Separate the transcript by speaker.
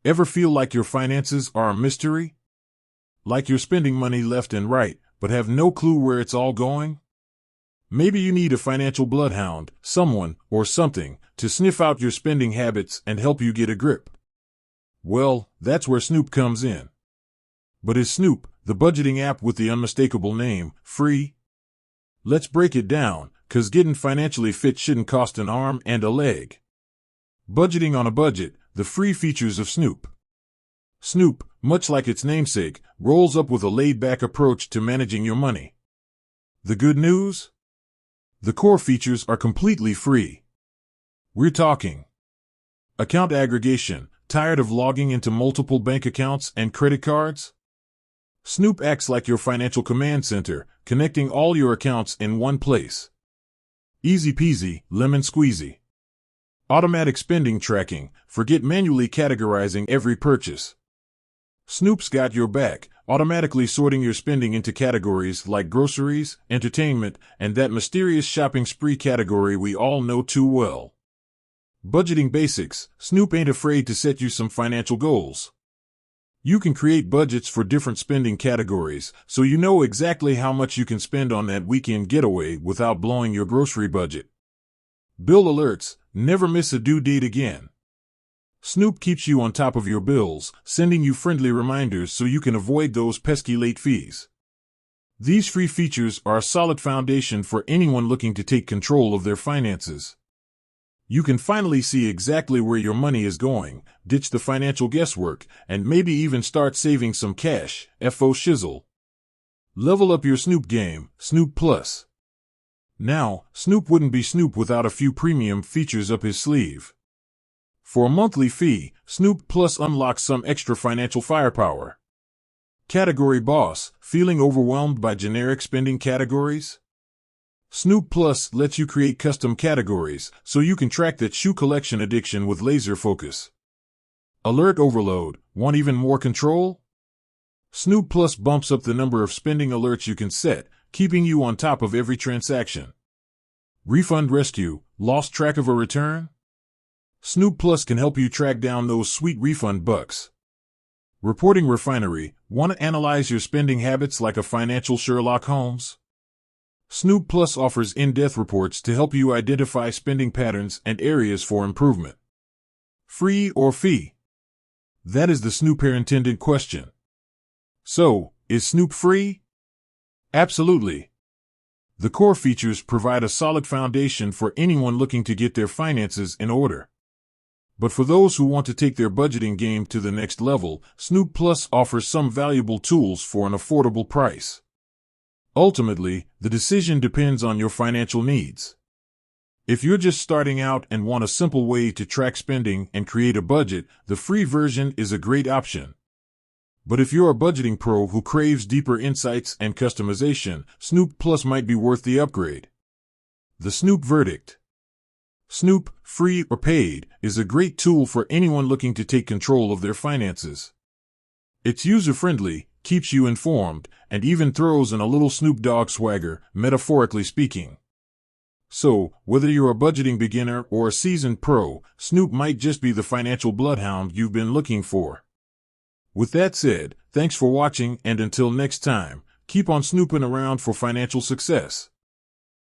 Speaker 1: Ever feel like your finances are a mystery? Like you're spending money left and right, but have no clue where it's all going? Maybe you need a financial bloodhound, someone, or something, to sniff out your spending habits and help you get a grip. Well, that's where Snoop comes in. But is Snoop, the budgeting app with the unmistakable name, free? Let's break it down, 'cause getting financially fit shouldn't cost an arm and a leg. Budgeting on a budget, the free features of Snoop. Snoop, much like its namesake, rolls up with a laid-back approach to managing your money. The good news? The core features are completely free. We're talking account aggregation. Tired of logging into multiple bank accounts and credit cards? Snoop acts like your financial command center, connecting all your accounts in one place. Easy peasy, lemon squeezy. Automatic spending tracking. Forget manually categorizing every purchase. Snoop's got your back, automatically sorting your spending into categories like groceries, entertainment, and that mysterious shopping spree category we all know too well. Budgeting basics. Snoop ain't afraid to set you some financial goals. You can create budgets for different spending categories, so you know exactly how much you can spend on that weekend getaway without blowing your grocery budget. Bill alerts. Never miss a due date again. Snoop keeps you on top of your bills, sending you friendly reminders so you can avoid those pesky late fees. These free features are a solid foundation for anyone looking to take control of their finances. You can finally see exactly where your money is going, ditch the financial guesswork, and maybe even start saving some cash, FO shizzle. Level up your Snoop game, Snoop Plus. Now, Snoop wouldn't be Snoop without a few premium features up his sleeve. For a monthly fee, Snoop Plus unlocks some extra financial firepower. Category Boss, feeling overwhelmed by generic spending categories? Snoop Plus lets you create custom categories so you can track that shoe collection addiction with laser focus. Alert overload, want even more control? Snoop Plus bumps up the number of spending alerts you can set, keeping you on top of every transaction. Refund rescue, lost track of a return? Snoop Plus can help you track down those sweet refund bucks. Reporting refinery, want to analyze your spending habits like a financial Sherlock Holmes? Snoop Plus offers in-depth reports to help you identify spending patterns and areas for improvement. Free or fee? That is the Snoop-intended question. So, is Snoop free? Absolutely. The core features provide a solid foundation for anyone looking to get their finances in order. But for those who want to take their budgeting game to the next level, Snoop Plus offers some valuable tools for an affordable price. Ultimately, the decision depends on your financial needs. If you're just starting out and want a simple way to track spending and create a budget, the free version is a great option. But if you're a budgeting pro who craves deeper insights and customization, Snoop Plus might be worth the upgrade. The Snoop verdict. Snoop, free or paid, is a great tool for anyone looking to take control of their finances. It's user-friendly, keeps you informed, and even throws in a little Snoop Dogg swagger, metaphorically speaking. So, whether you're a budgeting beginner or a seasoned pro, Snoop might just be the financial bloodhound you've been looking for. With that said, thanks for watching, and until next time, keep on snooping around for financial success.